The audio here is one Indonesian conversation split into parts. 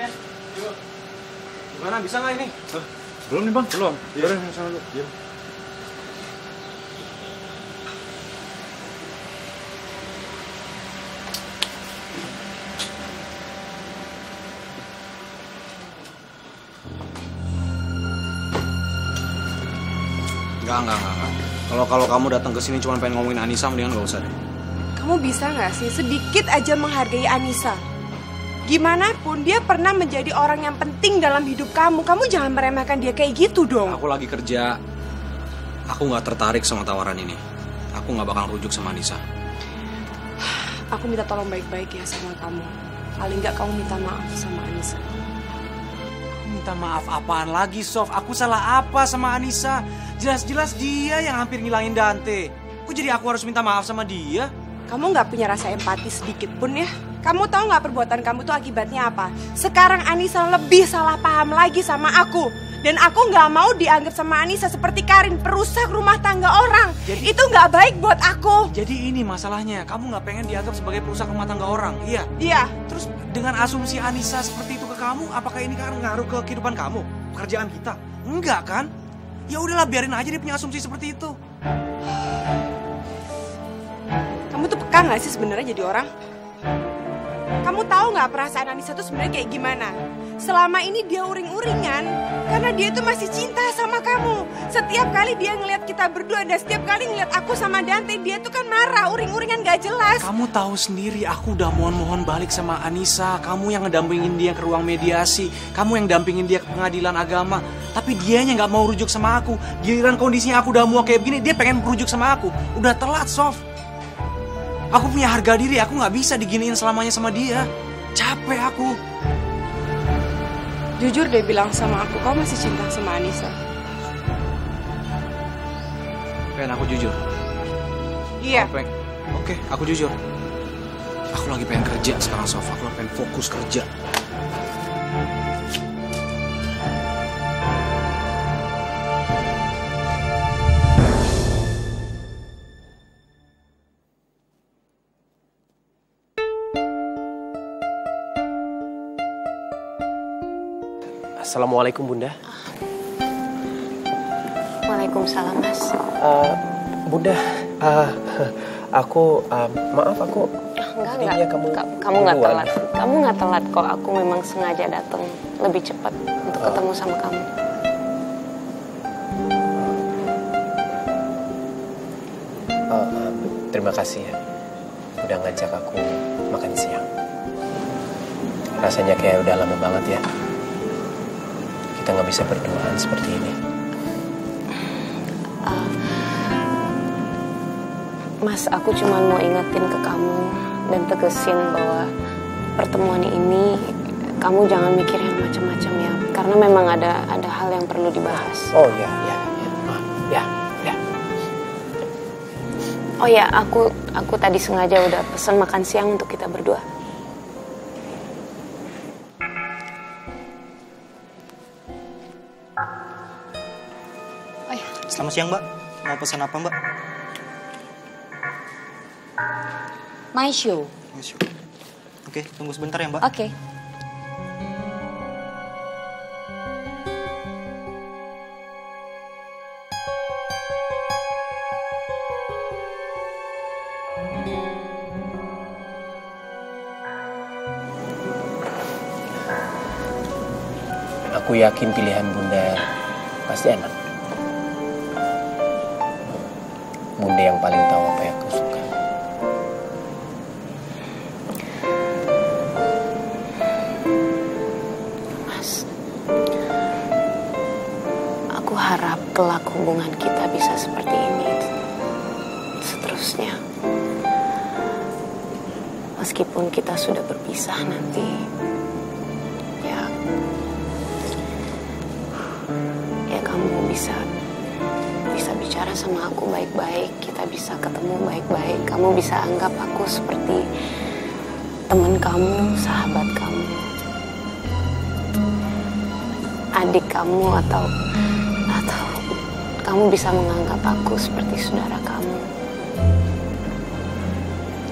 ya. Yuk. Gimana, bisa nggak ini? Belum nih bang. Belum? Ya udah, sana dulu. Ya. Enggak. Kalau kamu datang ke sini cuma pengen ngomongin Anissa, mendingan nggak usah deh. Kamu bisa nggak sih sedikit aja menghargai Anissa? Gimana pun dia pernah menjadi orang yang penting dalam hidup kamu. Kamu jangan meremehkan dia kayak gitu dong. Aku lagi kerja. Aku nggak tertarik sama tawaran ini. Aku nggak bakal rujuk sama Anissa. Aku minta tolong baik-baik ya sama kamu. Paling nggak kamu minta maaf sama Anissa. Minta maaf apaan lagi, Sof? Aku salah apa sama Anissa? Jelas-jelas dia yang hampir ngilangin Dante. Kok jadi aku harus minta maaf sama dia? Kamu nggak punya rasa empati sedikit pun ya? Kamu tahu nggak perbuatan kamu tuh akibatnya apa? Sekarang Anissa lebih salah paham lagi sama aku. Dan aku nggak mau dianggap sama Anissa seperti Karin, perusak rumah tangga orang. Itu nggak baik buat aku. Jadi ini masalahnya, kamu nggak pengen dianggap sebagai perusak rumah tangga orang, iya? Iya. Terus dengan asumsi Anissa seperti itu ke kamu, apakah ini kan ngaruh ke kehidupan kamu, pekerjaan kita? Enggak kan? Ya udahlah, biarin aja dia punya asumsi seperti itu. Kamu tuh peka nggak sih sebenarnya jadi orang? Kamu tahu nggak perasaan Anissa tuh sebenarnya kayak gimana? Selama ini dia uring-uringan karena dia tuh masih cinta sama kamu. Setiap kali dia ngeliat kita berdua dan setiap kali ngeliat aku sama Dante, dia tuh kan marah, uring-uringan gak jelas. Kamu tahu sendiri, aku udah mohon-mohon balik sama Anissa. Kamu yang ngedampingin dia ke ruang mediasi, kamu yang dampingin dia ke pengadilan agama. Tapi dianya nggak mau rujuk sama aku. Giliran kondisinya aku udah muak kayak begini, dia pengen rujuk sama aku. Udah telat, Sof. Aku punya harga diri, aku nggak bisa diginiin selamanya sama dia. Capek aku. Jujur deh bilang sama aku, kau masih cinta sama Anissa? Pengen aku jujur? Iya. Oke, aku jujur. Aku lagi pengen kerja sekarang, Sof. Aku lagi pengen fokus kerja. Assalamualaikum Bunda. Waalaikumsalam Mas. Bunda, aku maaf aku. Enggak. Kamu nggak telat. Kamu nggak telat kok. Aku memang sengaja datang lebih cepat untuk ketemu sama kamu. Terima kasih ya, udah ngajak aku makan siang. Rasanya kayak udah lama banget ya kita nggak bisa berduaan seperti ini. Mas, aku cuma mau ingetin ke kamu dan tegesin bahwa pertemuan ini kamu jangan mikir yang macam-macam ya, karena memang ada hal yang perlu dibahas. Oh ya. Oh ya, aku tadi sengaja udah pesen makan siang untuk kita berdua. Selamat siang, Mbak. Mau pesan apa, Mbak? My show. Oke, tunggu sebentar ya, Mbak. Oke. Aku yakin pilihan Bunda pasti enak. Bunda yang paling tahu apa yang kau suka. Mas, aku harap kelak hubungan kita bisa seperti ini seterusnya. Meskipun kita sudah berpisah nanti, ya kamu bisa bicara sama aku baik-baik, kita bisa ketemu baik-baik, kamu bisa anggap aku seperti teman kamu, sahabat kamu, adik kamu, atau kamu bisa menganggap aku seperti saudara kamu,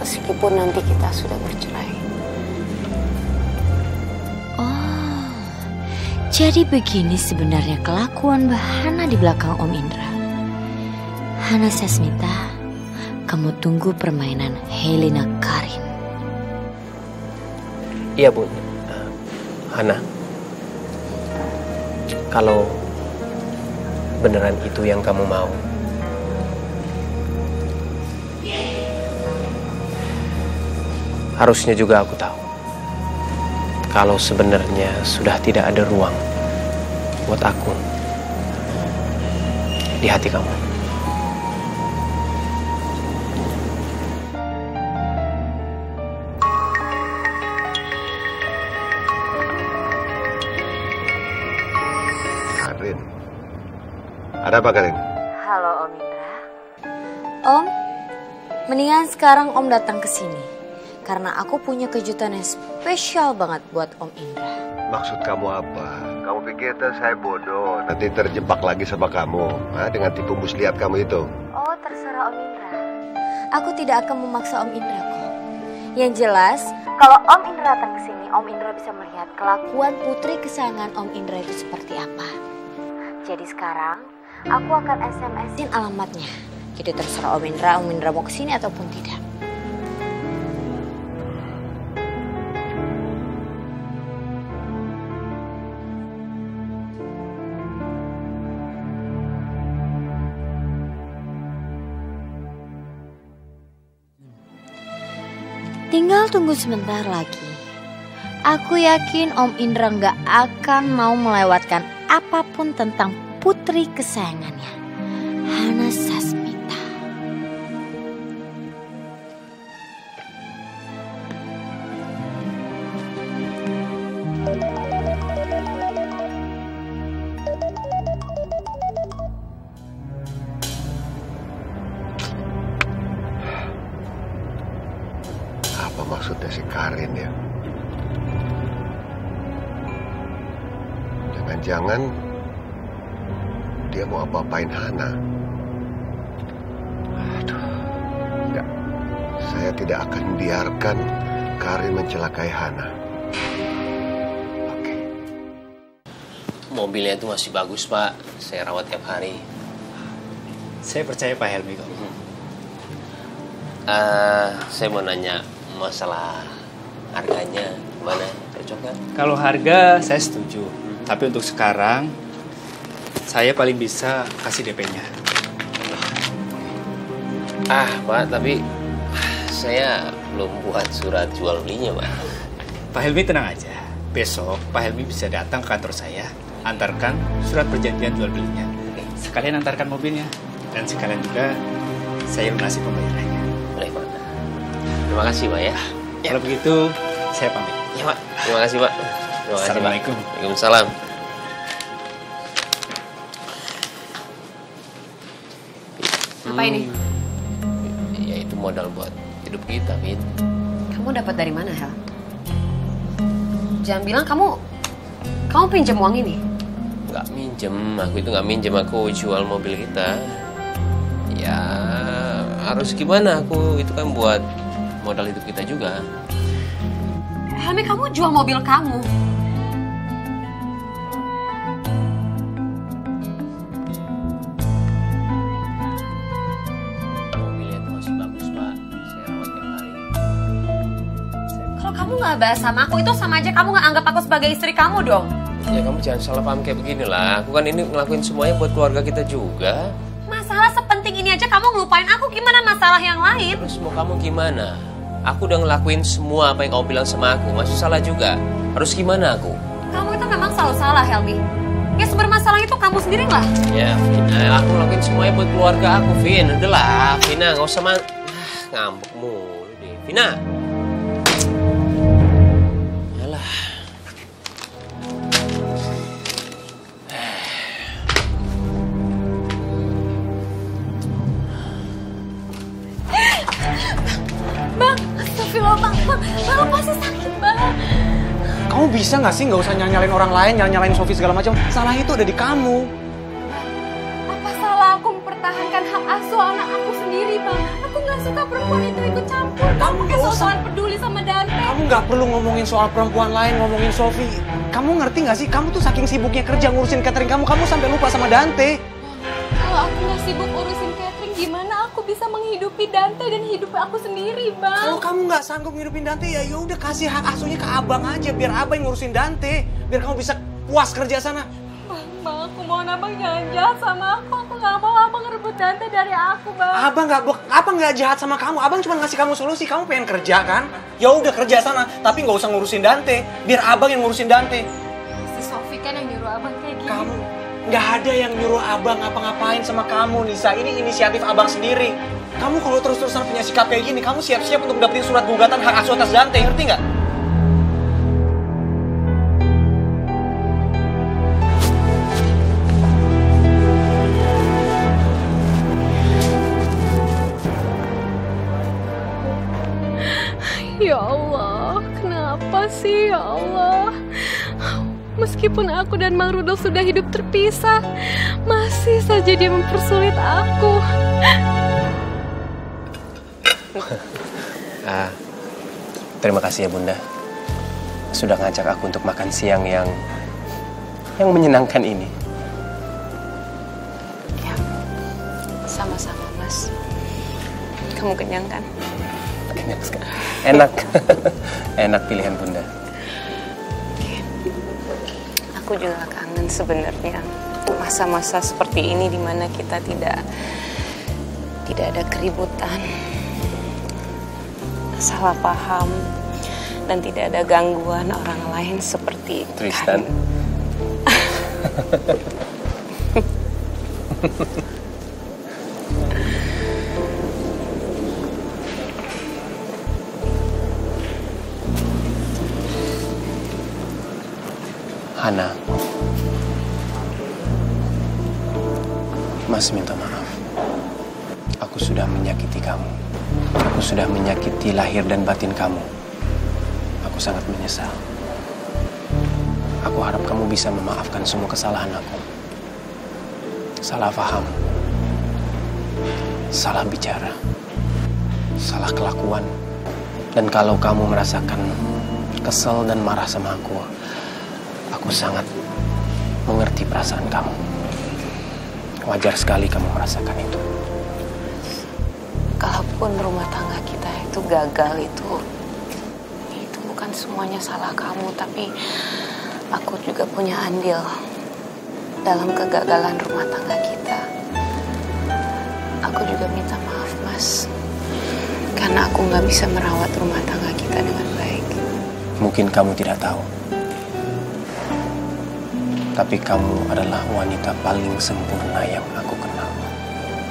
meskipun nanti kita sudah bercerai. Oh, Jadi begini sebenarnya kelakuan Mbak Hana di belakang Om Indra. Hana Sasmita, kamu tunggu permainan Helena Karin. Iya Bun. Hana, kalau beneran itu yang kamu mau, harusnya juga aku tahu kalau sebenarnya sudah tidak ada ruang buat aku di hati kamu. Karin, ada apa Karin? Halo Om Indra. Om, mendingan sekarang Om datang ke sini. Karena aku punya kejutan yang spesial banget buat Om Indra. Maksud kamu apa? Kamu pikir saya bodoh, nanti terjebak lagi sama kamu, dengan tipu muslihat kamu itu? Oh, terserah Om Indra. Aku tidak akan memaksa Om Indra kok. Yang jelas, kalau Om Indra datang ke sini, Om Indra bisa melihat kelakuan putri kesayangan Om Indra itu seperti apa. Jadi sekarang, aku akan SMS-in alamatnya. Jadi terserah Om Indra mau ke sini ataupun tidak. Tinggal tunggu sebentar lagi. Aku yakin Om Indra nggak akan mau melewatkan apapun tentang putri kesayangannya, Hana Sasmita. Apa maksudnya si Karin ya? Jangan-jangan dia mau apa-apain Hana. Aduh, enggak. Saya tidak akan biarkan Karin mencelakai Hana. Oke. Mobilnya itu masih bagus Pak, saya rawat tiap hari. Saya percaya Pak Helmi kok. Saya mau nanya masalah harganya gimana, cocok kan? Kalau harga saya setuju, tapi untuk sekarang saya paling bisa kasih DP-nya. Pak, tapi saya belum buat surat jual belinya Pak. Pak Helmi tenang aja, besok Pak Helmi bisa datang ke kantor saya, antarkan surat perjanjian jual belinya. Sekalian antarkan mobilnya, dan sekalian juga saya lunasi pembayarannya. Boleh Pak. Terima kasih Pak ya. Kalau begitu saya pamit. Ya Pak. Terima kasih Pak. Terima kasih Pak. Assalamualaikum. Waalaikumsalam. Apa ini? Ya itu modal buat hidup kita, Vin. Kamu dapat dari mana, Hel? Jangan bilang kamu pinjam uang ini. Nggak minjem, aku itu nggak minjem, aku jual mobil kita. Ya harus gimana, aku itu kan buat modal hidup kita juga. Helmi, kamu jual mobil kamu. Mobilnya itu masih bagus Pak, saya rawat tiap hari. Kalau kamu nggak bahas sama aku, itu sama aja kamu nggak anggap aku sebagai istri kamu dong. Ya kamu jangan salah paham kayak begini lah. Aku kan ini ngelakuin semuanya buat keluarga kita juga. Masalah sepenting ini aja kamu ngelupain aku, gimana masalah yang lain? Terus mau kamu gimana? Aku udah ngelakuin semua apa yang kamu bilang sama aku. Masih salah juga. Harus gimana aku? Kamu itu memang selalu salah, Helmi. Ya sumber masalah itu kamu sendiri lah. Ya, Vina, aku ngelakuin semuanya buat keluarga aku, Vin. Udahlah, Vina, nggak usah ngambek mulu deh. Vina. Yalah. Bang, astagfirullah bang, bang pasti sakit bang. Kamu bisa nggak sih nggak usah nyalain orang lain, nyalain Sofi segala macam. Salah itu ada di kamu. Apa salah aku mempertahankan hak asuh anak aku sendiri bang? Aku nggak suka perempuan itu ikut campur. Kamu nggak usah soal peduli sama Dante. Kamu nggak perlu ngomongin soal perempuan lain, ngomongin Sofi. Kamu ngerti nggak sih? Kamu tuh saking sibuknya kerja ngurusin catering kamu sampai lupa sama Dante. Kalau aku nggak sibuk urusin catering, gimana aku bisa menghidupi Dante dan hidup aku sendiri, Bang? Kalau kamu nggak sanggup ngidupin Dante, ya udah kasih hak asuhnya ke abang aja, biar abang yang ngurusin Dante, biar kamu bisa puas kerja sana. Bang, aku mohon abang jangan jahat sama aku. Aku nggak mau abang ngerebut Dante dari aku, Bang. Abang nggak jahat sama kamu. Abang cuma ngasih kamu solusi. Kamu pengen kerja kan? Ya udah kerja sana, tapi nggak usah ngurusin Dante. Biar abang yang ngurusin Dante. Si Sofi kan yang nyuruh abang kayak gini. Kamu nggak ada yang nyuruh abang ngapa-ngapain sama kamu, Nisa. Ini inisiatif abang sendiri. Kamu kalau terus-terusan punya sikap kayak gini, kamu siap-siap untuk dapetin surat gugatan hak asuh atas Dante, ngerti nggak? Ya Allah, kenapa sih ya Allah? Meskipun aku dan Mang Rudolf sudah hidup terpisah, masih saja dia mempersulit aku. Terima kasih ya Bunda, sudah ngajak aku untuk makan siang yang menyenangkan ini. Ya, sama-sama Mas. Kamu kenyang kan? Kenyang sekali. Enak. Enak pilihan Bunda. Aku juga kangen sebenarnya masa-masa seperti ini di mana kita tidak ada keributan, salah paham, dan tidak ada gangguan orang lain seperti Tristan. Hana, Mas minta maaf. Aku sudah menyakiti kamu. Aku sudah menyakiti lahir dan batin kamu. Aku sangat menyesal. Aku harap kamu bisa memaafkan semua kesalahan aku. Salah paham, salah bicara, salah kelakuan. Dan kalau kamu merasakan kesel dan marah sama aku sangat mengerti perasaan kamu. Wajar sekali kamu merasakan itu. Kalaupun rumah tangga kita itu gagal, itu bukan semuanya salah kamu, tapi aku juga punya andil dalam kegagalan rumah tangga kita. Aku juga minta maaf Mas, karena aku nggak bisa merawat rumah tangga kita dengan baik. Mungkin kamu tidak tahu, tapi kamu adalah wanita paling sempurna yang aku kenal.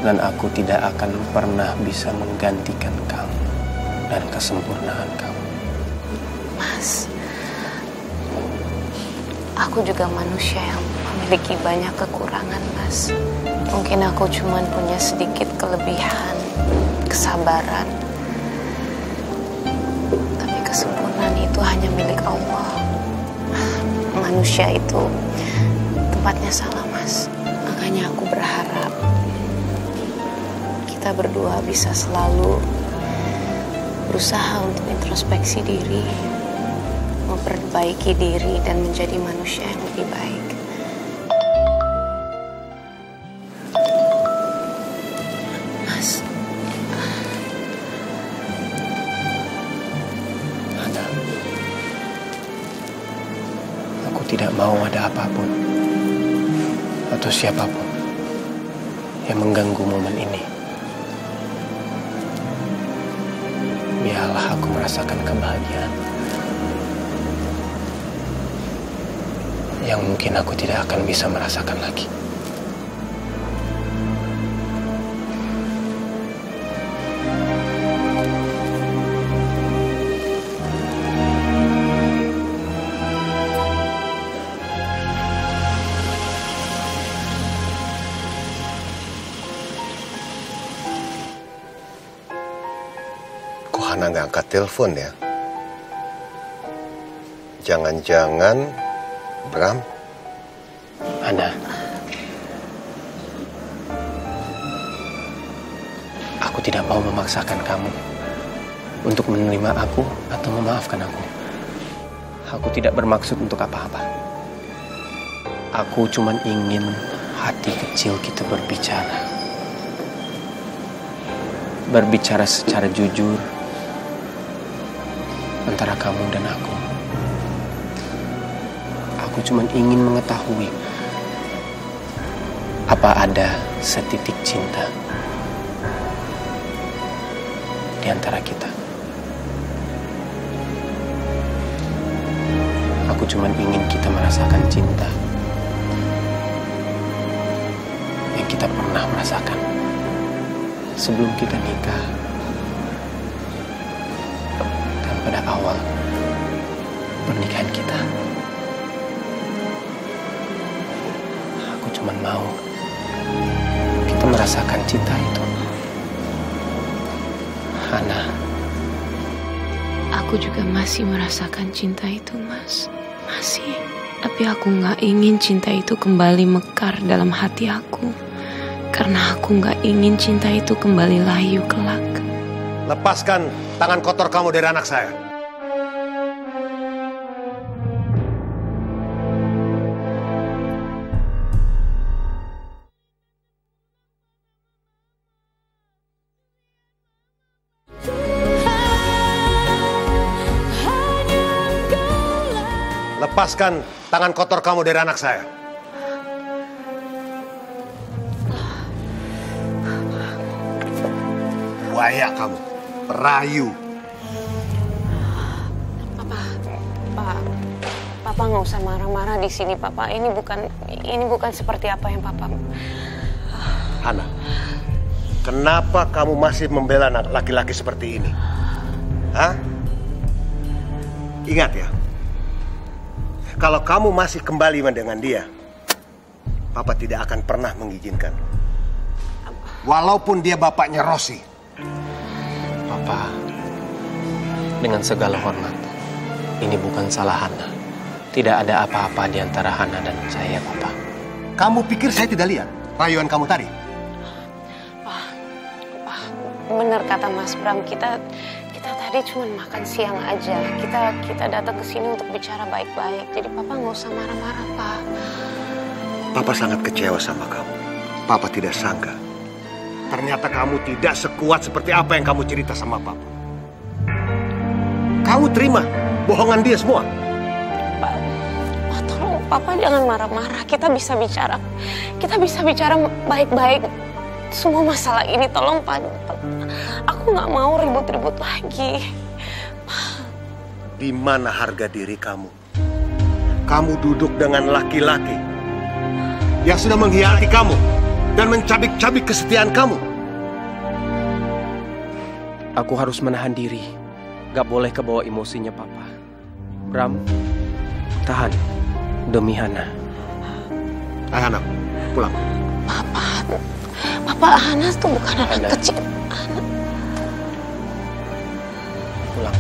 Dan aku tidak akan pernah bisa menggantikan kamu dan kesempurnaan kamu. Mas, aku juga manusia yang memiliki banyak kekurangan, Mas. Mungkin aku cuma punya sedikit kelebihan, kesabaran. Tapi kesempurnaan itu hanya milik Allah. Manusia itu tempatnya salah, Mas. Makanya aku berharap kita berdua bisa selalu berusaha untuk introspeksi diri, memperbaiki diri, dan menjadi manusia yang lebih baik. Mas, Hana, aku tidak mau ada apapun atau siapapun yang mengganggu momen ini. Biarlah aku merasakan kebahagiaan yang mungkin aku tidak akan bisa merasakan lagi. Hana nggak angkat telepon ya? Jangan-jangan Bram? Hana, Aku tidak mau memaksakan kamu untuk menerima aku atau memaafkan aku. Aku tidak bermaksud untuk apa-apa. Aku cuma ingin hati kecil kita berbicara. Berbicara secara jujur antara kamu dan aku. Aku cuma ingin mengetahui apa ada setitik cinta di antara kita. Aku cuma ingin kita merasakan cinta yang kita pernah merasakan sebelum kita nikah. Dan pada awal pernikahan kita, aku cuma mau kita merasakan cinta itu. Hana, aku juga masih merasakan cinta itu, Mas. Masih. Tapi aku gak ingin cinta itu kembali mekar dalam hati aku. Karena aku gak ingin cinta itu kembali layu kelak. Lepaskan tangan kotor kamu dari anak saya. Lepaskan tangan kotor kamu dari anak saya. Buaya kamu, perayu. Papa nggak usah marah-marah di sini, Papa. Ini bukan seperti apa yang Papa. Hana, kenapa kamu masih membela laki-laki seperti ini? Hah? Ingat ya, kalau kamu masih kembali dengan dia, Papa tidak akan pernah mengizinkan. Walaupun dia bapaknya Rosi. Papa, dengan segala hormat, ini bukan salah Hana. Tidak ada apa-apa di antara Hana dan saya, Papa. Kamu pikir saya tidak lihat rayuan kamu tadi? Benar kata Mas Bram, kita tadi cuma makan siang aja. Kita datang ke sini untuk bicara baik-baik. Jadi Papa nggak usah marah-marah, Pak. Papa sangat kecewa sama kamu. Papa tidak sangka. Ternyata kamu tidak sekuat seperti apa yang kamu cerita sama Papa. Kamu terima bohongan dia semua. Pak, tolong Papa jangan marah-marah. Kita bisa bicara baik-baik. Semua masalah ini tolong Pak. Aku nggak mau ribut-ribut lagi. Di mana harga diri kamu? Kamu duduk dengan laki-laki yang sudah mengkhianati kamu dan mencabik-cabik kesetiaan kamu. Aku harus menahan diri. Gak boleh kebawa emosinya Papa. Bram, tahan demi Hana. Ayo anak, pulang. Papa, Hana tuh bukan anak kecil. Pulang.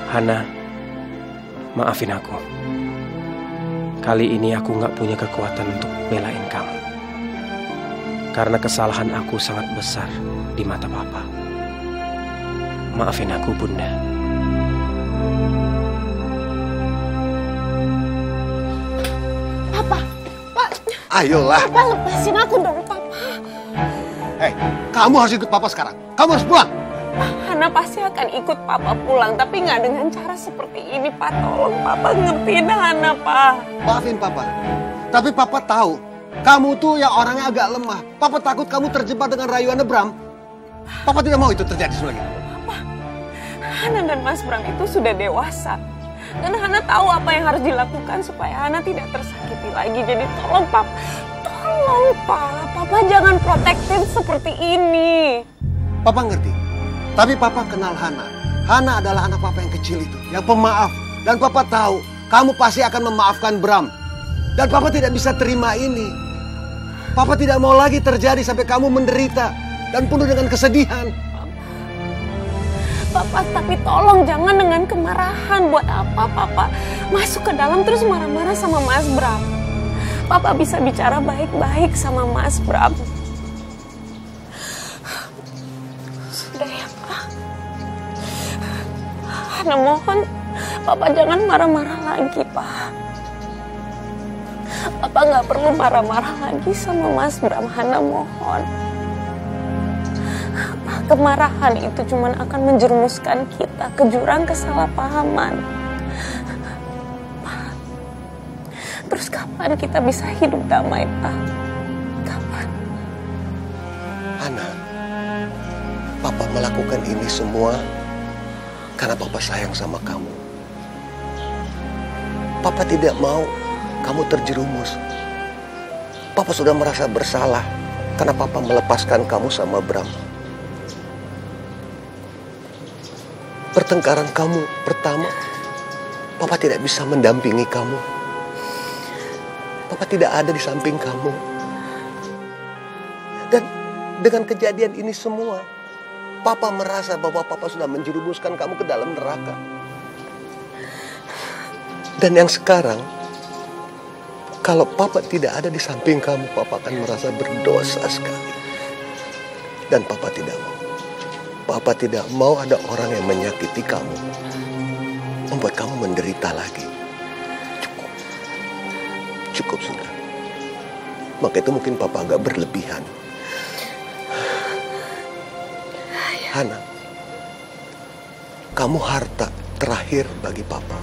Hana, maafin aku. Kali ini aku gak punya kekuatan untuk belain kamu. Karena kesalahan aku sangat besar di mata Papa. Maafin aku, Bunda. Papa. Ayolah. Papa, lepasin aku dong, Papa. Hei, kamu harus ikut Papa sekarang. Kamu harus pulang. Hana pasti akan ikut Papa pulang, tapi nggak dengan cara seperti ini, Pak. Tolong Papa ngertiin Hana, Pak. Maafin Papa. Tapi Papa tahu, kamu tuh yang orangnya agak lemah. Papa takut kamu terjebak dengan rayuan Bram. Papa tidak mau itu terjadi lagi. Papa, Hana dan Mas Bram itu sudah dewasa. Dan Hana tahu apa yang harus dilakukan supaya Hana tidak tersakiti lagi. Jadi tolong, Papa. Tolong, Pak. Papa jangan protektif seperti ini. Papa ngerti. Tapi Papa kenal Hana. Hana adalah anak Papa yang kecil itu, yang pemaaf. Dan Papa tahu, kamu pasti akan memaafkan Bram. Dan Papa tidak bisa terima ini. Papa tidak mau lagi terjadi sampai kamu menderita dan penuh dengan kesedihan. Papa, tapi tolong jangan dengan kemarahan. Buat apa Papa masuk ke dalam terus marah-marah sama Mas Bram? Papa bisa bicara baik-baik sama Mas Bram. Sudah ya Pak. Hana mohon Papa jangan marah-marah lagi Pak. Papa nggak perlu marah-marah lagi sama Mas Bram. Hana mohon. Kemarahan itu cuma akan menjerumuskan kita ke jurang kesalahpahaman. Pak, terus kapan kita bisa hidup damai, Pak? Kapan? Hana, Papa melakukan ini semua karena Papa sayang sama kamu. Papa tidak mau kamu terjerumus. Papa sudah merasa bersalah karena Papa melepaskan kamu sama Bram. Pertengkaran kamu pertama, Papa tidak bisa mendampingi kamu. Papa tidak ada di samping kamu. Dan dengan kejadian ini semua, Papa merasa bahwa Papa sudah menjerumuskan kamu ke dalam neraka. Dan yang sekarang, kalau Papa tidak ada di samping kamu, Papa akan merasa berdosa sekali. Dan Papa tidak mau. Papa tidak mau ada orang yang menyakiti kamu, membuat kamu menderita lagi. Cukup. Cukup sudah. Maka itu mungkin Papa agak berlebihan. Hana, kamu harta terakhir bagi Papa.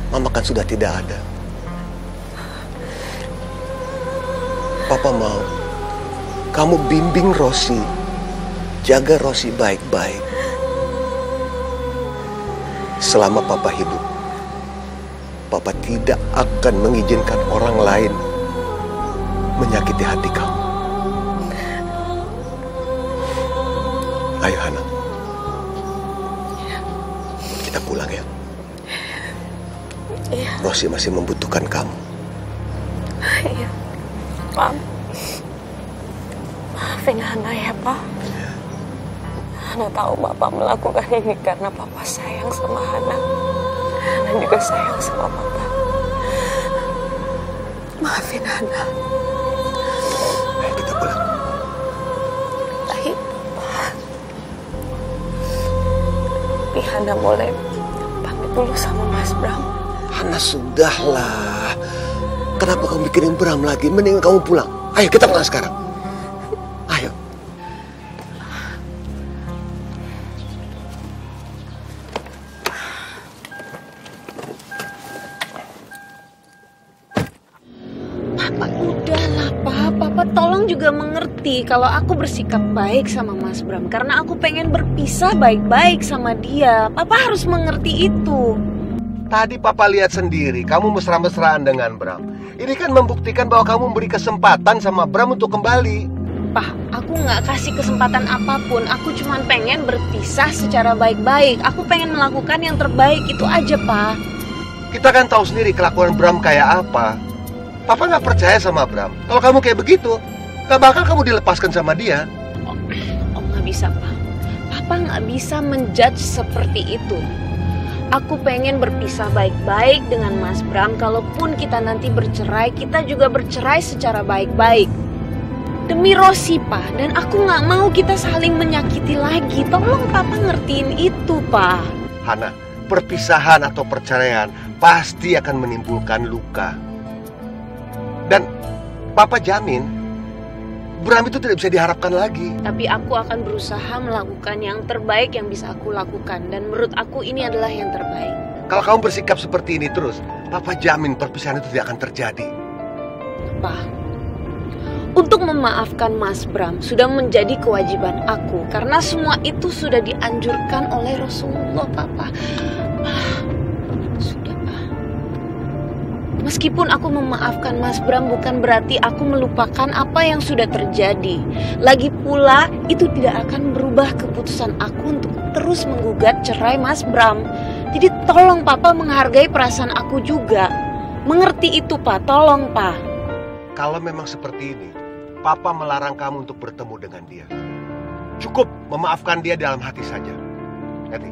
Mama kan sudah tidak ada. Papa mau kamu bimbing Rosi. Jaga Rosi baik-baik. Selama Papa hidup, Papa tidak akan mengizinkan orang lain menyakiti hati kamu. Ayo Hana, kita pulang ya. Rosi masih membutuhkan kamu. Iya, Pak. Maafin Hana ya, Pak. Hana tahu Bapak melakukan ini karena Papa sayang sama Hana. Hana juga sayang sama Papa. Maafin Hana. Ayo kita pulang. Ayo, Pak. Tapi Hana boleh pamit dulu sama Mas Bram. Hana sudahlah. Kenapa kamu mikirin Bram lagi? Mending kamu pulang. Ayo kita pulang sekarang. Ayo. Papa udahlah Papa tolong juga mengerti kalau aku bersikap baik sama Mas Bram karena aku pengen berpisah baik-baik sama dia. Papa harus mengerti itu. Tadi Papa lihat sendiri kamu mesra-mesraan dengan Bram. Ini kan membuktikan bahwa kamu memberi kesempatan sama Bram untuk kembali. Pak, aku nggak kasih kesempatan apapun. Aku cuma pengen berpisah secara baik-baik. Aku pengen melakukan yang terbaik, itu aja, Pak. Kita kan tahu sendiri kelakuan Bram kayak apa. Papa nggak percaya sama Bram. Kalau kamu kayak begitu, nggak bakal kamu dilepaskan sama dia. Oh, nggak bisa, Pak. Papa nggak bisa menjudge seperti itu. Aku pengen berpisah baik-baik dengan Mas Bram. Kalaupun kita nanti bercerai, kita juga bercerai secara baik-baik. Demi Rosi, Pak. Dan aku nggak mau kita saling menyakiti lagi. Tolong Papa ngertiin itu, Pak. Hana, perpisahan atau perceraian pasti akan menimbulkan luka. Dan Papa jamin Bram itu tidak bisa diharapkan lagi. Tapi aku akan berusaha melakukan yang terbaik yang bisa aku lakukan. Dan menurut aku ini adalah yang terbaik. Kalau kamu bersikap seperti ini terus, Papa jamin perpisahan itu tidak akan terjadi. Pak, untuk memaafkan Mas Bram sudah menjadi kewajiban aku. Karena semua itu sudah dianjurkan oleh Rasulullah, Papa. Sudah, Pak. Meskipun aku memaafkan Mas Bram bukan berarti aku melupakan apa yang sudah terjadi. Lagi pula itu tidak akan berubah keputusan aku untuk terus menggugat cerai Mas Bram. Jadi tolong Papa menghargai perasaan aku juga. Mengerti itu, Pak. Tolong, Pak. Kalau memang seperti ini, Papa melarang kamu untuk bertemu dengan dia. Cukup memaafkan dia dalam hati saja. Ngerti?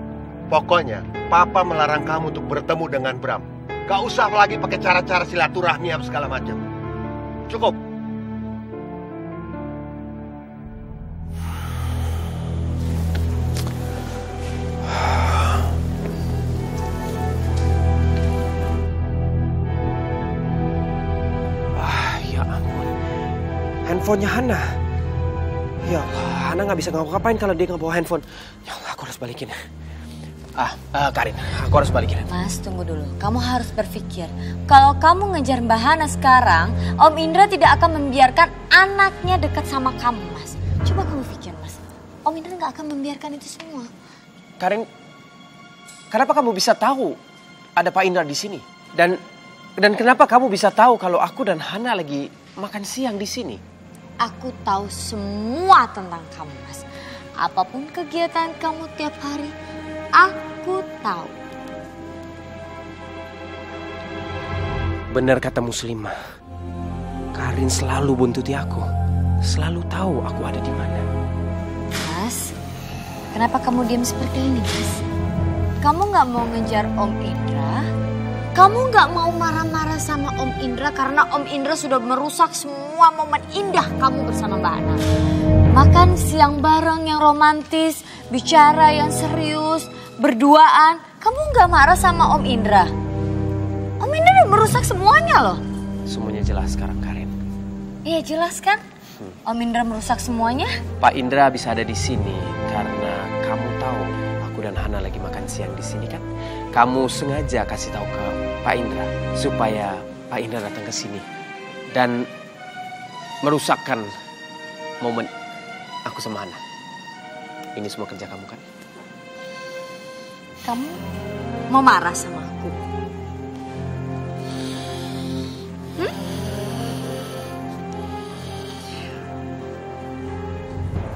Pokoknya, Papa melarang kamu untuk bertemu dengan Bram. Gak usah lagi pakai cara-cara silaturahmi apa segala macam. Cukup. Ya ampun. Handphonenya Hana. Ya Allah, Hana nggak bisa ngapa-ngapain kalau dia nggak bawa handphone. Ya Allah, aku harus balikin. Karin, aku harus balikin. Mas, tunggu dulu. Kamu harus berpikir. Kalau kamu ngejar Mbak Hana sekarang, Om Indra tidak akan membiarkan anaknya dekat sama kamu, Mas. Coba kamu pikir, Mas. Om Indra nggak akan membiarkan itu semua. Karin, kenapa kamu bisa tahu ada Pak Indra di sini? Dan kenapa kamu bisa tahu kalau aku dan Hana lagi makan siang di sini? Aku tahu semua tentang kamu, Mas. Apapun kegiatan kamu tiap hari, aku tahu. Benar kata Muslimah. Karin selalu buntuti aku. Selalu tahu aku ada di mana. Mas, kenapa kamu diam seperti ini, Mas? Kamu nggak mau ngejar Om Indra? Kamu nggak mau marah-marah sama Om Indra karena Om Indra sudah merusak semua momen indah kamu bersama Mbak Hana. Makan siang bareng yang romantis, bicara yang serius, berduaan. Kamu nggak marah sama Om Indra? Om Indra udah merusak semuanya loh. Semuanya jelas sekarang, Karin. Iya jelas kan? Om Indra merusak semuanya. Pak Indra bisa ada di sini karena kamu tahu aku dan Hana lagi makan siang di sini kan? Kamu sengaja kasih tahu ke Pak Indra supaya Pak Indra datang ke sini dan merusakkan momen aku sama Hana. Ini semua kerja kamu kan? Kamu mau marah sama aku?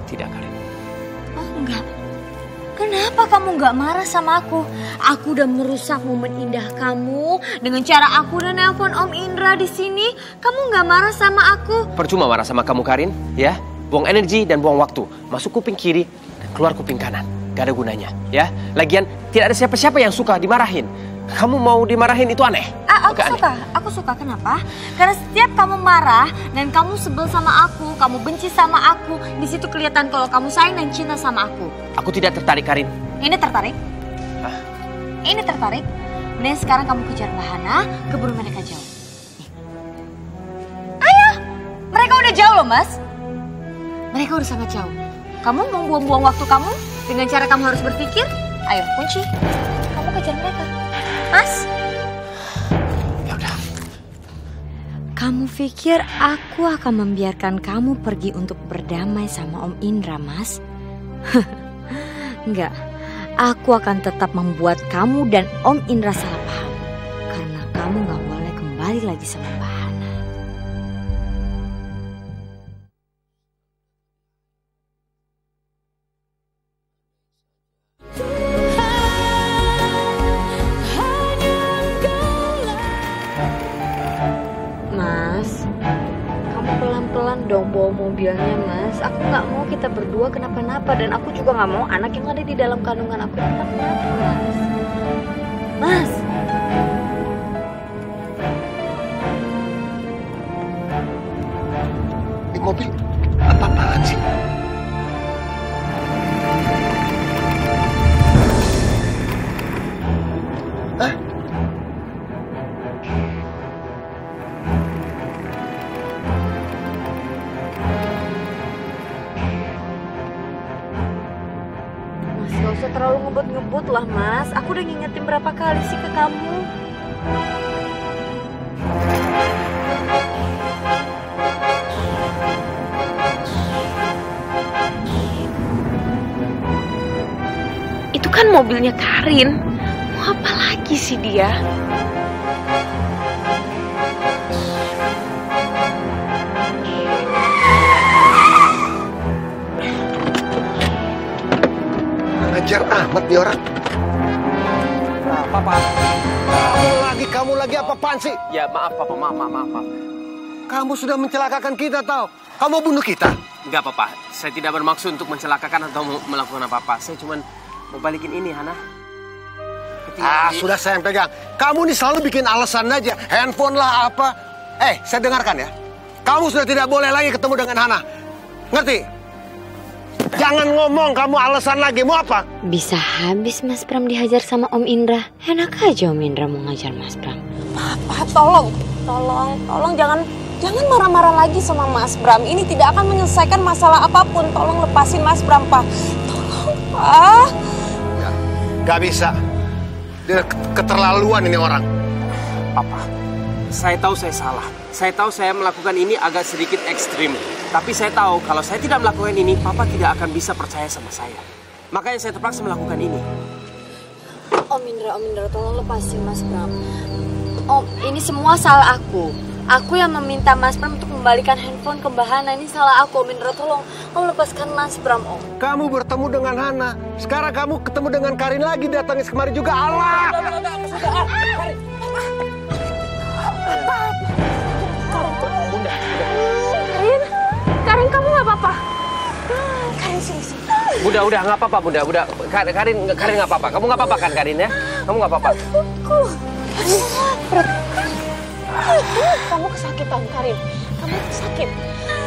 Tidak, Karin. Oh enggak. Kenapa kamu nggak marah sama aku? Aku udah merusak momen indah kamu dengan cara aku udah nelpon Om Indra di sini. Kamu nggak marah sama aku? Percuma marah sama kamu, Karin, ya? Buang energi dan buang waktu. Masuk kuping kiri dan keluar kuping kanan. Gak ada gunanya, ya? Lagian tidak ada siapa-siapa yang suka dimarahin. Kamu mau dimarahin itu aneh. Aku suka. Kenapa? Karena setiap kamu marah dan kamu sebel sama aku, kamu benci sama aku, di situ kelihatan kalau kamu sayang dan cinta sama aku. Aku tidak tertarik, Karin. Ini tertarik? Hah? Ini tertarik? Mending sekarang kamu kejar Mbak Hana, keburu mereka jauh. Nih. Ayo! Mereka udah jauh loh, Mas. Mereka udah sangat jauh. Kamu mau buang-buang waktu kamu dengan cara kamu harus berpikir? Ayo, kunci. Kamu kejar mereka. Mas? Ya udah. Kamu pikir aku akan membiarkan kamu pergi untuk berdamai sama Om Indra, Mas? Enggak. Aku akan tetap membuat kamu dan Om Indra salah paham. Karena kamu gak boleh kembali lagi sama Mbak Hana. Mas, kamu pelan-pelan dong bawa mobilnya, Mas. Aku gak mau kita berdua kenapa-napa. Dan aku juga gak mau anak yang ada di dalam kandungan aku kenapa-napa, Mas. Mas. Di mobil apa-apaan sih? Hah? Mas, gak usah terlalu ngebut-ngebut lah, Mas. Aku udah ngingetin berapa kali sih ke kamu. Itu kan mobilnya Karin. Mau apa lagi sih dia? Ngajar amat nih orang. Papa. Kamu lagi apa-apaan sih? Ya maaf, Papa. Maaf. Kamu sudah mencelakakan kita, tahu? Kamu mau bunuh kita? Enggak, Papa. Saya tidak bermaksud untuk mencelakakan atau melakukan apa-apa. Saya cuma mau balikin ini, Hana. Sudah saya yang pegang. Kamu nih selalu bikin alasan aja. Handphone lah apa. Saya dengarkan ya. Kamu sudah tidak boleh lagi ketemu dengan Hana. Ngerti? Jangan ngomong kamu alasan lagi. Mau apa? Bisa habis Mas Bram dihajar sama Om Indra. Enak aja Om Indra mau ngajar Mas Bram. Papa, tolong jangan marah-marah lagi sama Mas Bram. Ini tidak akan menyelesaikan masalah apapun. Tolong lepasin Mas Bram, Pak. Tolong, Pak. Ya, gak bisa. Dia keterlaluan ini orang. Papa, saya tahu saya salah. Saya tahu saya melakukan ini agak sedikit ekstrim. Tapi saya tahu kalau saya tidak melakukan ini, Papa tidak akan bisa percaya sama saya. Makanya saya terpaksa melakukan ini. Om Indra, tolong lepasin Mas Bram. Om, ini semua salah aku. Aku yang meminta Mas Bram untuk membalikan handphone ke Mbak Hana. Ini salah aku, Om Indra. Tolong lepaskan Mas Bram, Om. Kamu bertemu dengan Hana. Sekarang kamu ketemu dengan Karin lagi. Datangnya kemari juga. Allah! Karin, kamu nggak apa-apa? Karin, sini. Bunda, udah nggak apa-apa, Bunda. Karin nggak apa-apa. Kamu nggak apa-apa kan, Karin ya? Kamu nggak apa-apa. Kamu kesakitan, Karin. Kamu sakit.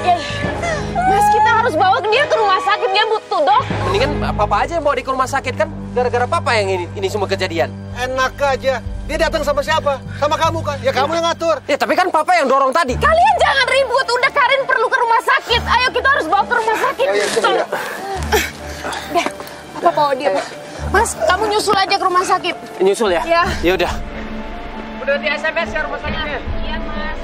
Ya, Mas, kita harus bawa dia ke rumah sakit. Dia butuh dok. Mendingan Papa aja yang bawa dia ke rumah sakit kan? Gara-gara Papa yang ini semua kejadian. Enak aja. Dia datang sama siapa? Sama kamu kan? Ya kamu yang ngatur. Ya tapi kan Papa yang dorong tadi. Kalian jangan ribut. Udah, Karin perlu ke rumah sakit. Ayo, kita harus bawa ke rumah sakit. Udah, Papa bawa dia. Mas, kamu nyusul aja ke rumah sakit. Nyusul ya? Ya. Ya udah. Udah di SMS ke rumah sakitnya. Iya, Mas.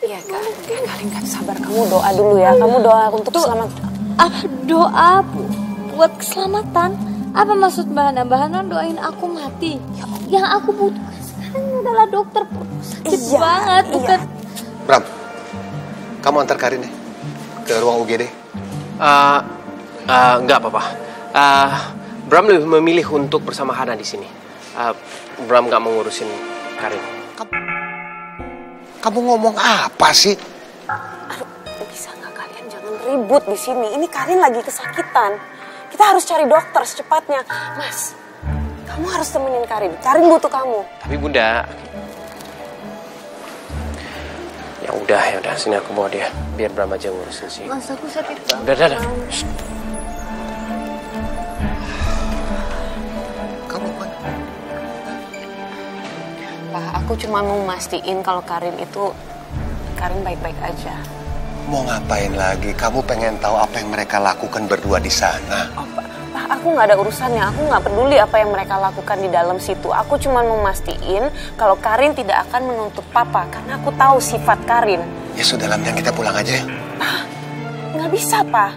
Iya, Karin, kan sabar. Kamu doa dulu ya. Kamu doa untuk selamat. Doa buat keselamatan? Apa maksud Mbak Hana? Mbak Hana doain aku mati. Yang aku butuhkan sekarang adalah dokter. Sakit banget, bukan? Bram, kamu antar Karin ya ke ruang UGD. Enggak apa-apa. Bram lebih memilih untuk bersama Hana di sini. Bram nggak mau ngurusin Karin. Kamu ngomong apa sih? Aduh, bisa nggak kalian jangan ribut di sini. Ini Karin lagi kesakitan. Kita harus cari dokter secepatnya. Mas, kamu harus temenin Karin. Karin butuh kamu. Tapi Bunda, ya udah, sini aku bawa dia. Biar Bram aja ngurusin sih. Mas, aku sakit banget. Udah. Kamu mana? Pak, aku cuma mau mastiin kalau Karin baik-baik aja. Mau ngapain lagi? Kamu pengen tahu apa yang mereka lakukan berdua di sana? Oh, Pak, aku nggak ada urusannya. Aku nggak peduli apa yang mereka lakukan di dalam situ. Aku cuma mau mastiin kalau Karin tidak akan menuntut Papa. Karena aku tahu sifat Karin. Ya sudah, Lamnya, kita pulang aja ya. Pak, nggak bisa, Pak.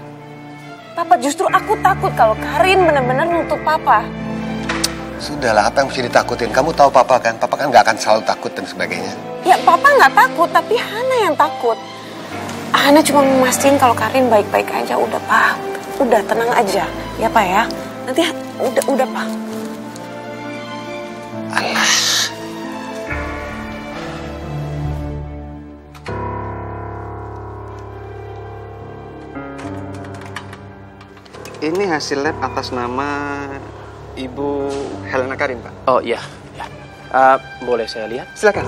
Papa, justru aku takut kalau Karin benar-benar nuntut Papa. Sudahlah, apa yang mesti ditakutin? Kamu tahu Papa kan? Papa kan nggak akan selalu takut dan sebagainya. Ya, Papa nggak takut, tapi Hana yang takut. Hana cuma memastikan kalau Karin baik-baik aja. Udah, Pak. Udah, tenang aja. Ya, Pak ya. Nanti udah, Pak. Alah. Ini hasil lab atas nama Ibu Helena Karin, Pak. Oh iya. Boleh saya lihat? Silakan.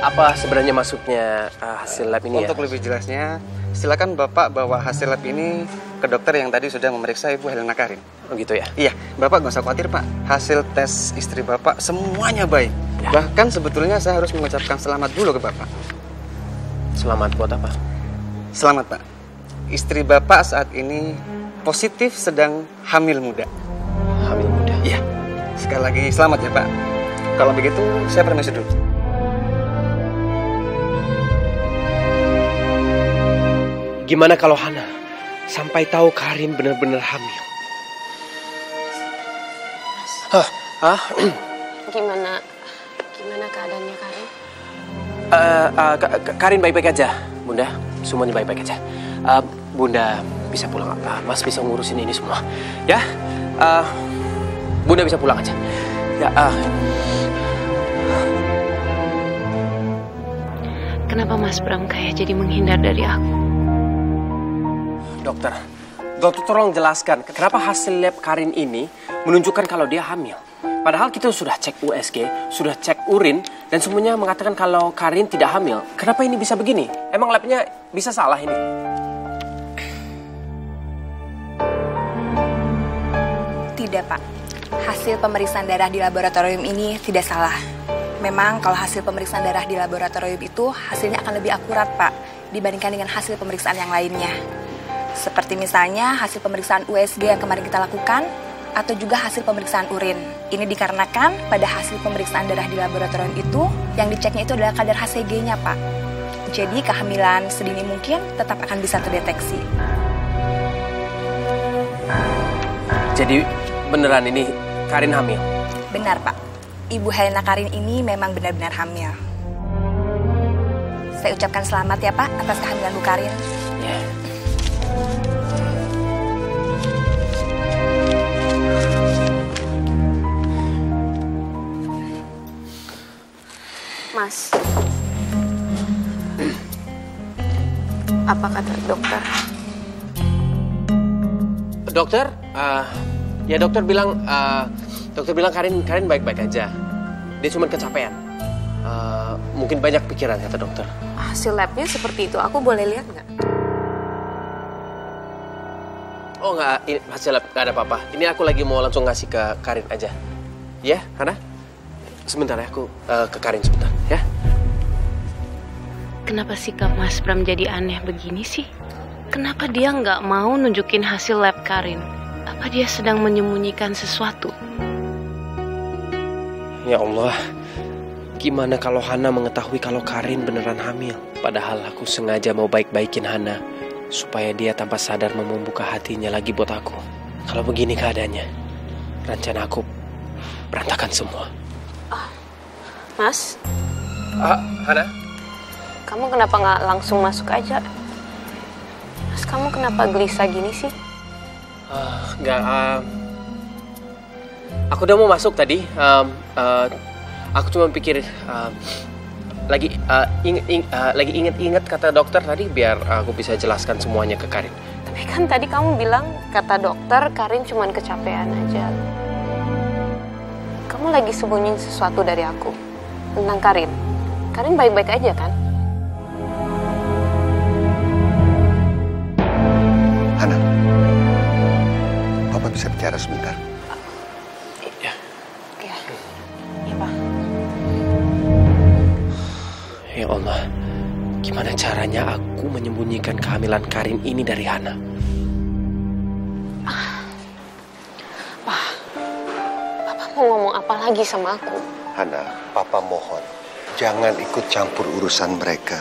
Apa sebenarnya maksudnya hasil lab ini? Untuk lebih jelasnya, silakan Bapak bawa hasil lab ini ke dokter yang tadi sudah memeriksa Ibu Helena Karin. Oh gitu ya? Iya, Bapak nggak usah khawatir, Pak. Hasil tes istri Bapak semuanya baik. Ya. Bahkan sebetulnya saya harus mengucapkan selamat dulu ke Bapak. Selamat buat apa? Selamat, Pak. Istri Bapak saat ini positif sedang hamil muda. Hamil muda? Iya. Sekali lagi selamat ya, Pak. Kalau begitu, saya permisi dulu. Gimana kalau Hana sampai tahu Karin benar-benar hamil? Gimana keadaannya Karin? Karin baik-baik aja, Bunda. Semuanya baik-baik aja. Bunda bisa pulang. Mas bisa ngurusin ini semua. Ya, Bunda bisa pulang aja. Ya. Kenapa Mas Bram kayak jadi menghindar dari aku? Dokter tolong jelaskan kenapa hasil lab Karin ini menunjukkan kalau dia hamil. Padahal kita sudah cek USG, sudah cek urin, dan semuanya mengatakan kalau Karin tidak hamil. Kenapa ini bisa begini? Emang labnya bisa salah ini? Tidak, Pak. Hasil pemeriksaan darah di laboratorium ini tidak salah. Memang kalau hasil pemeriksaan darah di laboratorium itu hasilnya akan lebih akurat, Pak, dibandingkan dengan hasil pemeriksaan yang lainnya. Seperti misalnya hasil pemeriksaan USG yang kemarin kita lakukan, atau juga hasil pemeriksaan urin. Ini dikarenakan pada hasil pemeriksaan darah di laboratorium itu, yang diceknya itu adalah kadar HCG-nya, Pak. Jadi kehamilan sedini mungkin tetap akan bisa terdeteksi. Jadi beneran ini Karin hamil? Benar, Pak. Ibu Helena Karin ini memang benar-benar hamil. Saya ucapkan selamat ya, Pak, atas kehamilan Bu Karin. Ya. Mas, apa kata dokter? Dokter, ya dokter bilang Karin baik-baik aja. Dia cuma kecapean. Mungkin banyak pikiran kata dokter. Hasil labnya seperti itu, aku boleh lihat nggak? Oh nggak, hasil lab nggak ada apa-apa. Ini aku lagi mau langsung ngasih ke Karin aja. Ya, Hana? Sebentar ya, aku ke Karin sebentar, ya. Kenapa sikap Mas Bram jadi aneh begini sih? Kenapa dia nggak mau nunjukin hasil lab Karin? Apa dia sedang menyembunyikan sesuatu? Ya Allah, gimana kalau Hana mengetahui kalau Karin beneran hamil? Padahal aku sengaja mau baik-baikin Hana, supaya dia tanpa sadar mau membuka hatinya lagi buat aku. Kalau begini keadaannya, rencana aku berantakan semua. Mas? Hana? Kamu kenapa nggak langsung masuk aja? Mas, kamu kenapa gelisah gini sih? Nggak, aku udah mau masuk tadi. Aku cuma pikir, lagi inget kata dokter tadi biar aku bisa jelaskan semuanya ke Karin. Tapi kan tadi kamu bilang kata dokter Karin cuma kecapean aja. Kamu lagi sembunyiin sesuatu dari aku tentang Karin. Karin baik-baik aja kan? Hana, Papa bisa bicara sebentar? Ya. Ya, Pak. Ya Allah, gimana caranya aku menyembunyikan kehamilan Karin ini dari Hana? Papa mau ngomong apa lagi sama aku? Hana, Papa mohon, jangan ikut campur urusan mereka.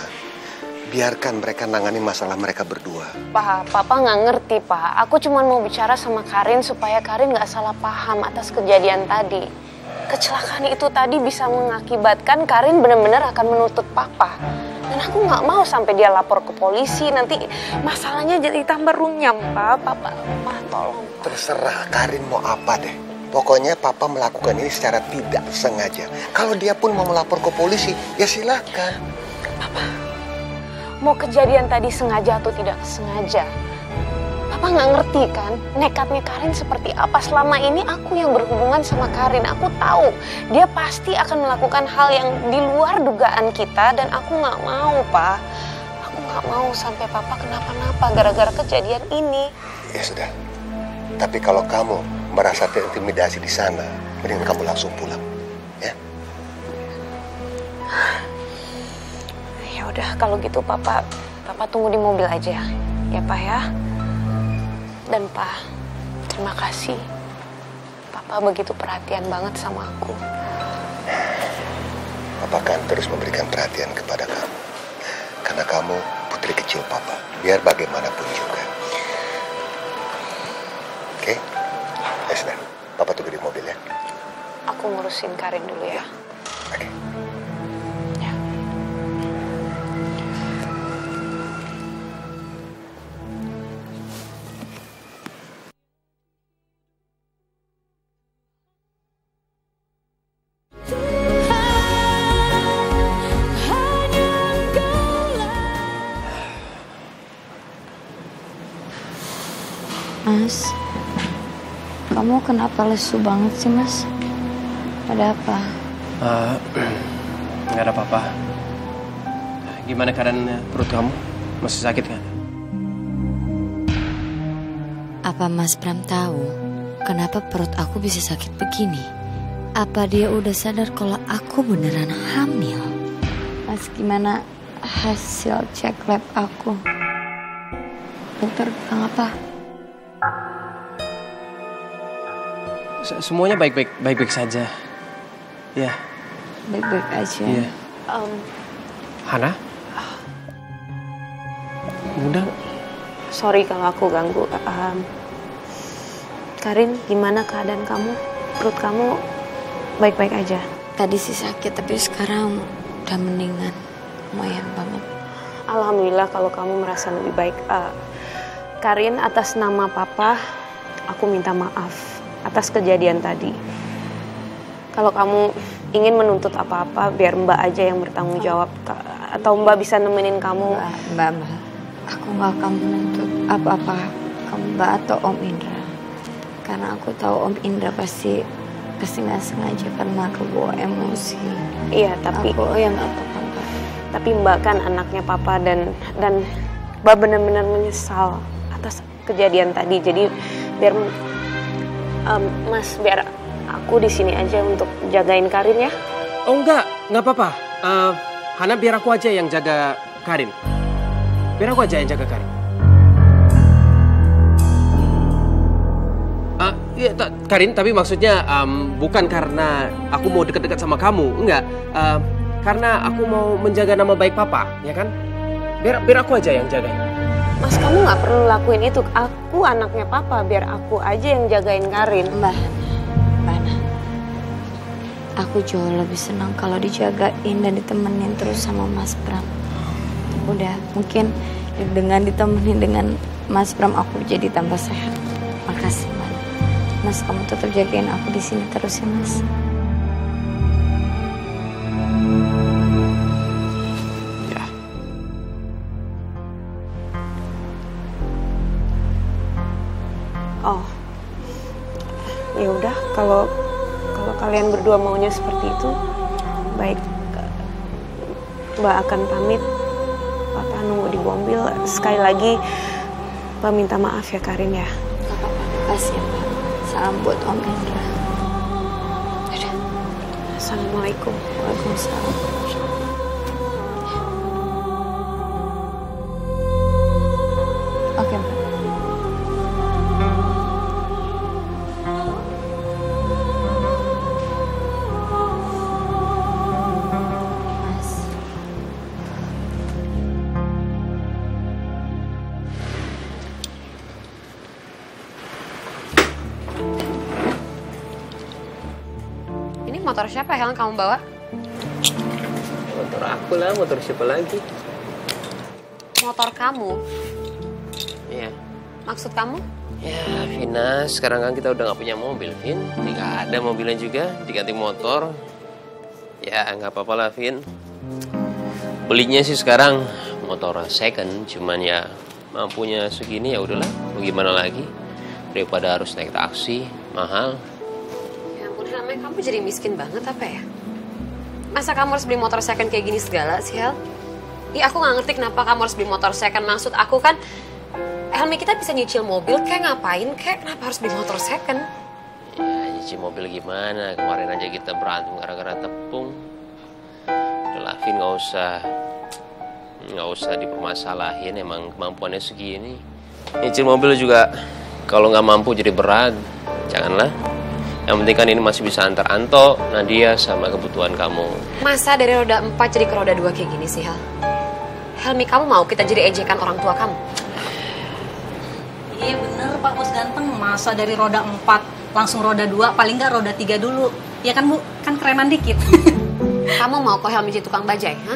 Biarkan mereka nangani masalah mereka berdua. Pak, Papa nggak ngerti, Pak. Aku cuma mau bicara sama Karin supaya Karin nggak salah paham atas kejadian tadi. Kecelakaan itu tadi bisa mengakibatkan Karin benar-benar akan menuntut Papa. Dan aku nggak mau sampai dia lapor ke polisi, nanti masalahnya jadi tambah runyam, Pak. Papa, tolong. Terserah Karin mau apa deh. Pokoknya Papa melakukan ini secara tidak sengaja. Kalau dia pun mau melapor ke polisi, ya silakan. Papa, mau kejadian tadi sengaja atau tidak sengaja, Papa nggak ngerti kan nekatnya Karin seperti apa. Selama ini aku yang berhubungan sama Karin, aku tahu dia pasti akan melakukan hal yang di luar dugaan kita, dan aku nggak mau, Pak. Aku nggak mau sampai Papa kenapa-napa gara-gara kejadian ini. Ya sudah, tapi kalau kamu merasa terintimidasi di sana, mending kamu langsung pulang, ya. Ya udah, kalau gitu Papa tunggu di mobil aja ya, Pak ya. Dan Pak, terima kasih. Papa begitu perhatian banget sama aku. Papa akan terus memberikan perhatian kepada kamu, karena kamu putri kecil Papa, biar bagaimanapun juga. Oke? Ya sudah, Papa tunggu di mobil ya. Aku ngurusin Karin dulu ya. Oke. Ya. Mas, kamu kenapa lesu banget sih, Mas? Ada apa? Nggak ada apa-apa. Gimana keadaan perut kamu? Masih sakit kan? Apa Mas Bram tahu kenapa perut aku bisa sakit begini? Apa dia udah sadar kalau aku beneran hamil? Mas, gimana hasil cek lab aku? Dokter bilang apa? Semuanya baik-baik saja. Ya. Baik-baik aja. Iya. Hana? Bunda? Sorry kalau aku ganggu. Karin, gimana keadaan kamu? Perut kamu baik-baik aja? Tadi sih sakit, tapi sekarang udah mendingan. Lumayan banget. Alhamdulillah kalau kamu merasa lebih baik. Karin, atas nama Papa, aku minta maaf atas kejadian tadi. Kalau kamu ingin menuntut apa-apa, biar Mbak aja yang bertanggung jawab. Atau Mbak bisa nemenin kamu. Mbak. Aku gak akan menuntut apa-apa kamu Mbak atau Om Indra. Karena aku tahu Om Indra pasti gak sengaja karena kebawa emosi. Iya, tapi aku yang gak apa-apa. Tapi Mbak kan anaknya Papa dan Mbak benar-benar menyesal atas kejadian tadi. Jadi biar Mas, biar aku di sini aja untuk jagain Karin ya. Oh nggak apa-apa. Hana, biar aku aja yang jaga Karin. Biar aku aja yang jaga Karin. Iya, Karin, tapi maksudnya bukan karena aku mau deket-deket sama kamu, enggak. Karena aku mau menjaga nama baik Papa, ya kan? Biar aku aja yang jagain. Mas, kamu nggak perlu lakuin itu. Aku anaknya Papa, biar aku aja yang jagain Karin. Mbak Ana, aku jauh lebih senang kalau dijagain dan ditemenin terus sama Mas Bram. Udah, mungkin dengan ditemenin dengan Mas Bram aku jadi tambah sehat. Makasih, Mbak. Mas, kamu tetap jagain aku di sini terus ya, Mas. Ya. Oh, ya udah kalau kalian berdua maunya seperti itu, baik. Mbak akan pamit. Papa nunggu di mobil. Sekali lagi, Mbak minta maaf ya Karin ya. Gak apa-apa, makasih ya Mbak. Salam buat Om Indra. Dadah. Assalamualaikum. Waalaikumsalam. Oke, Mbak. Motor siapa yang kamu bawa? Motor aku lah, motor siapa lagi? Motor kamu? Iya. Maksud kamu? Ya, Vina, sekarang kan kita udah gak punya mobil, Vin. Nggak ada mobilnya juga, diganti motor. Ya, nggak apa-apa lah, Vin. Belinya sih sekarang motor second, cuman ya mampunya segini ya udahlah. Mau gimana lagi? Daripada harus naik taksi, mahal. Kamu jadi miskin banget apa ya? Masa kamu harus beli motor second kayak gini segala sih, Hel? Iya, aku gak ngerti kenapa kamu harus beli motor second. Maksud aku kan, Helmi kita bisa nyicil mobil, kayak ngapain? Kayak kenapa harus beli motor second? Ya, nyicil mobil gimana? Kemarin aja kita berantem gara-gara tepung. Udah, Vin, nggak usah dipermasalahin. Emang kemampuannya segini. Nyicil mobil juga kalau nggak mampu jadi berat. Janganlah. Yang penting kan ini masih bisa antar Anto, Nadia, sama kebutuhan kamu. Masa dari roda 4 jadi ke roda 2 kayak gini sih, Hel? Helmi, kamu mau kita jadi ejekan orang tua kamu? Iya bener Pak Bos ganteng. Masa dari roda 4 langsung roda 2, paling nggak roda 3 dulu. Ya kan Bu, kan kerenan dikit. Kamu mau kok Helmi jadi tukang bajai, ha?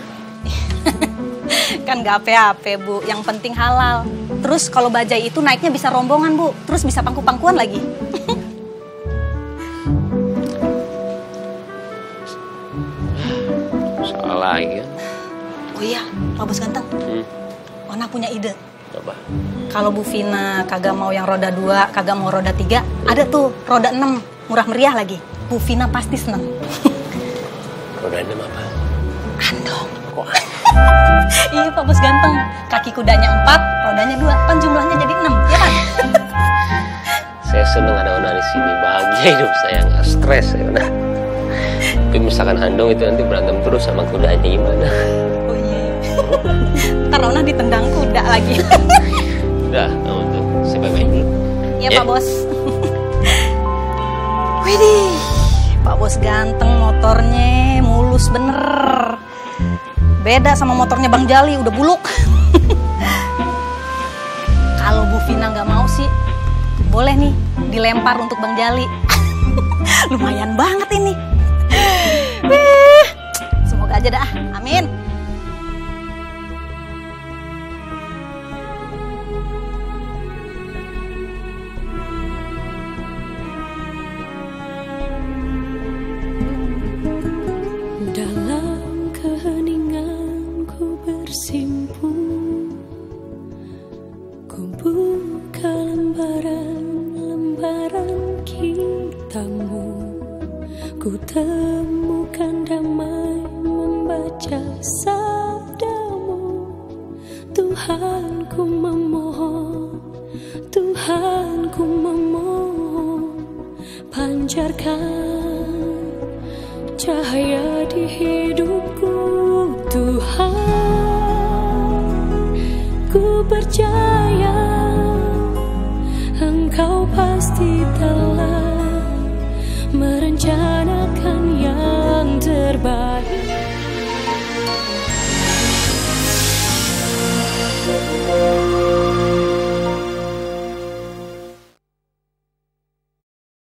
Kan nggak apa-apa Bu, yang penting halal. Terus kalau bajai itu naiknya bisa rombongan Bu, terus bisa pangku-pangkuan lagi. Salah lagi. Oh iya, Pak Bos ganteng. Ona punya ide. Apa? Kalau Bu Vina kagak mau yang roda 2, kagak mau roda 3, ada tuh roda 6, murah meriah lagi. Bu Vina pasti seneng. Roda 6 apa? Andong. Iya Pak Bos ganteng. Kaki kudanya 4, rodanya 2, kan jumlahnya jadi 6, ya kan? Saya seneng ada Ona di sini, bahagia hidup saya, nggak stres ya Ona. Tapi misalkan Andong itu nanti berantem terus sama kudanya gimana? Oh iya. Ntar Ona ditendang kuda lagi. Udah, kamu tuh, saya bye-bye dulu. Iya Pak Bos. Widih, Pak Bos ganteng, motornya mulus bener. Beda sama motornya Bang Jali, udah buluk. Kalau Bu Vina nggak mau sih, boleh nih dilempar untuk Bang Jali. Lumayan banget ini. Semoga aja dah, amin. Dalam keheningan ku bersimpuh, ku buka lembaran-lembaran kitamu, ku temukan damai membaca sabdamu. Tuhan ku memohon, Tuhan ku memohon, pancarkan cahaya di hidupku.